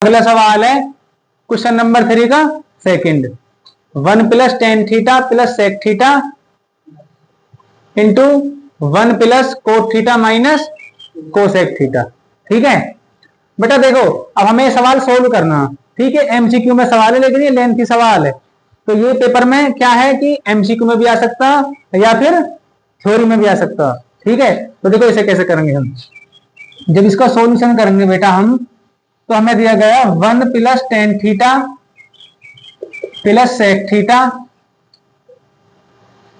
अगला सवाल है क्वेश्चन नंबर 3 का second. 1 plus ten theta plus sec theta into 1 plus cot theta minus cosec theta. ठीक है बेटा, देखो अब हमें सवाल सोल्व करना। ठीक है, एमसीक्यू में सवाल है लेकिन ये लेंथी सवाल है, तो ये पेपर में क्या है कि एमसीक्यू में भी आ सकता या फिर थ्योरी में भी आ सकता। ठीक है, तो देखो इसे कैसे करेंगे हम। जब इसका सॉल्यूशन करेंगे बेटा हम, तो हमें दिया गया 1 plus ten theta plus sec theta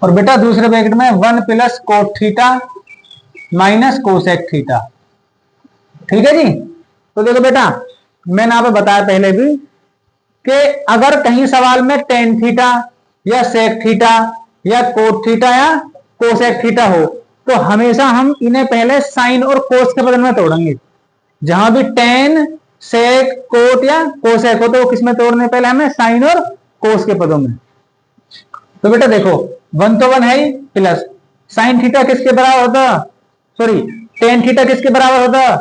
और बेटा दूसरे ब्रैकेट में 1 plus cot theta minus cosec theta. ठीक है जी। तो देखो बेटा, मैंने आपको बताया पहले भी कि अगर कहीं सवाल में टेन थीटा या सेक थीटा या कोट थीटा या कोसेक थीटा हो, तो हमेशा हम इन्हें पहले साइन और कोस के बदल में तोड़ेंगे। जहां भी टेन सेक कोट या कोसेक हो तो वो किसमें तोड़ने, पहले हमें साइन और कोस के पदों में। तो बेटा देखो 1 तो 1 है ही, प्लस साइन थीटा किसके बराबर होता, सॉरी टेन थीटा किसके बराबर होता,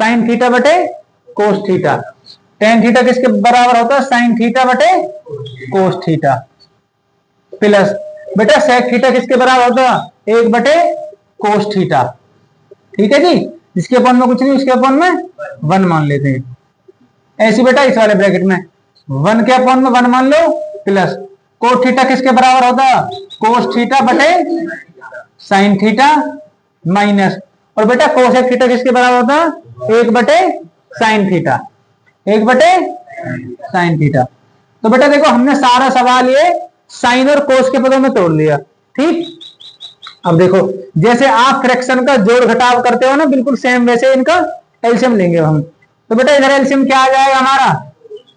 साइन थीटा बटे कोस थीटा। टेन थीटा किसके बराबर होता है, साइन थीटा बटे कोस थीटा। प्लस बेटा सेक थीटा किसके बराबर होता है, 1 बटे कोस थीटा। ठीक है जी, जिसके अपन में कुछ नहीं उसके अपन में 1 मान लेते हैं। ऐसी बेटा इस वाले ब्रैकेट में 1 के अपन में 1 मान लो, प्लस कोस थीटा किसके बराबर होता है, कोस थीटा बटे साइन थीटा माइनस, और बेटा कोसेक थीटा किसके बराबर होता है, 1 बटे साइन थीटा, 1 बटे साइन थीटा। तो बेटा देखो हमने सारा सवाल ये साइन और कोस के पदों में तोड़ लिया। ठीक, अब देखो जैसे आप फ्रैक्शन का जोड़ घटाव करते हो ना, बिल्कुल सेम वैसे इनका एलसीएम लेंगे हम। तो बेटा इधर एलसीएम क्या आ जाएगा हमारा,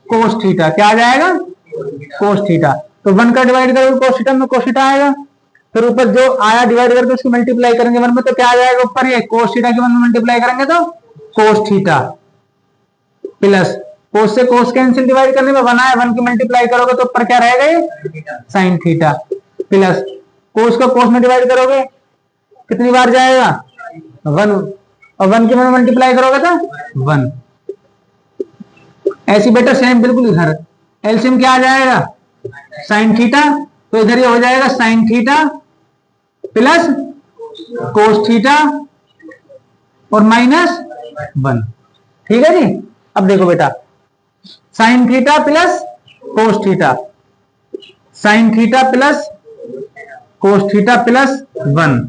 कोस थीटा। क्या आ जाएगा, कोस थीटा। तो 1 का डिवाइड करोगे कोस थीटा में कोस थीटा आएगा, फिर ऊपर जो आया डिवाइड करके उसको मल्टीप्लाई करेंगे 1 में, तो क्या आ जाएगा ऊपर, ये कोस थीटा के 1 में मल्टीप्लाई करेंगे तो कोस थीटा, प्लस कोस से कोस कैंसिल, डिवाइड करने में 1 आया, 1 की मल्टीप्लाई करोगे तो ऊपर क्या रहेगा, ये साइन थीटा, प्लस कोस को कोस में डिवाइड करोगे कितनी बार जाएगा, 1, और 1 की मल्टीप्लाई करोगे तो 1। ऐसी बेटा सेम बिल्कुल इधर एलसीएम क्या आ जाएगा, साइन थीटा, तो इधर ये हो जाएगा sine theta plus cos theta और माइनस 1। ठीक है जी। अब देखो बेटा sine theta plus cos theta, sine theta plus cos theta plus 1,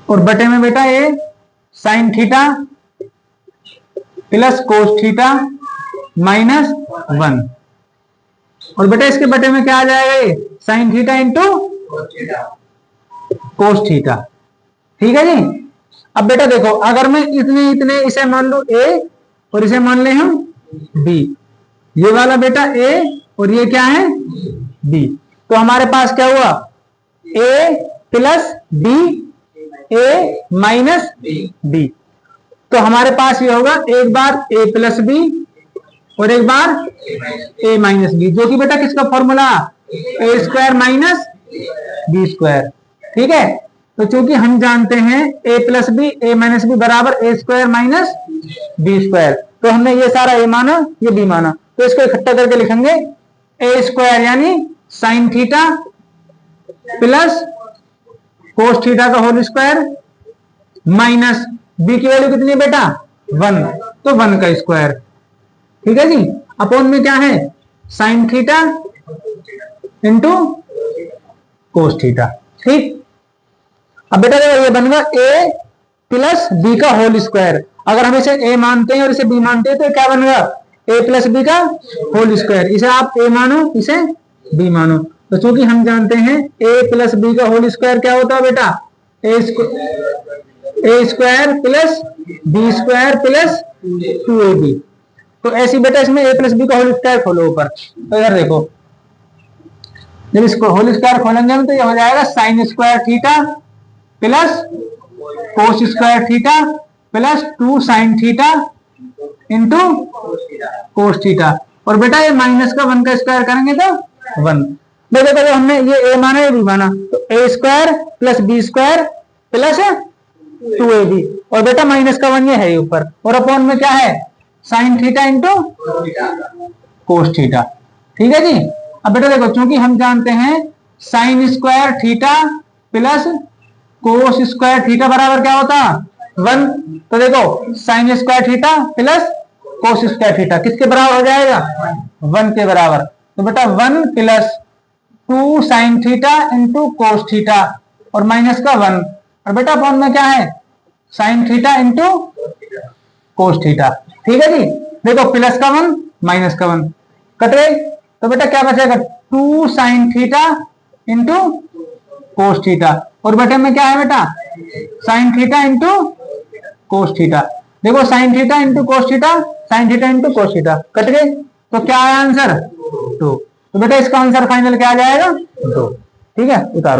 और बटे में बेटा ये sine theta plus cos theta minus 1, और बेटा इसके बटे में क्या आ जाएगा, ये sign theta into cos theta. ठीक है जी। अब बेटा देखो अगर मैं इतने इतने इसे मान लो a और इसे मान ले हम b, ये वाला बेटा a और ये क्या है b, तो हमारे पास क्या हुआ, a plus b, a minus b। तो हमारे पास ये होगा एक बार a प्लस b और एक बार a माइनस b, जो कि बेटा किसका formula, a square minus b square. ठीक है, तो चूंकि हम जानते हैं a plus b a minus b बराबर a square minus b square, तो हमने ये सारा a माना ये b माना, तो इसको इकट्ठा करके लिखेंगे a स्क्वायर यानी sine theta plus cos theta का होल स्क्वायर माइनस b की वैल्यू कितनी है बेटा 1, तो 1 का स्क्वायर। ठीक है जी, अपॉन में क्या है sign theta into cos theta. ठीक, अब बेटा ये बनेगा a प्लस बी का होल स्क्वायर। अगर हम इसे a मानते हैं और इसे b मानते हैं तो क्या बनेगा, a प्लस बी का होल स्क्वायर। इसे आप a मानो इसे b मानो, तो चूंकि हम जानते हैं a प्लस बी का होल स्क्वायर क्या होता है बेटा, a square plus b square plus 2ab। तो ऐसी बेटा इसमें a प्लस बी का होल स्क्वायर खोलो ऊपर, तो इधर देखो जब इसको होल स्क्वायर खोलेंगे हम तो ये हो जाएगा sine square theta plus cos square theta plus 2 sine theta into cos theta, और बेटा ये माइनस का 1 का स्क्वायर करेंगे तो 1। देखो हमने ये a माना ये b माना, तो a square plus b square plus 2ab, और बेटा माइनस का 1 ये है ऊपर, और अपॉन में क्या है sign theta into cos theta. ठीक है जी। अब बेटा देखो, चूंकि हम जानते हैं sine square theta plus cos square theta बराबर क्या होता 1, तो देखो sine square theta plus cos square theta किसके बराबर हो जाएगा 1 के बराबर। तो बेटा 1 plus 2 sine theta into cos theta और माइनस का 1, और बेटा अपॉन में क्या है sign theta into cos theta. ठीक है जी। देखो प्लस का 1 माइनस का 1 कट गए, तो बेटा क्या बचेगा 2 sine theta into cos theta, और बेटे में क्या है बेटा sine theta into cos theta. देखो sine theta into cos theta, sine theta into cos theta cut गए, तो क्या आया आंसर 2। तो बेटा इसका आंसर फाइनल क्या आ जाएगा 2। ठीक है, उतारो।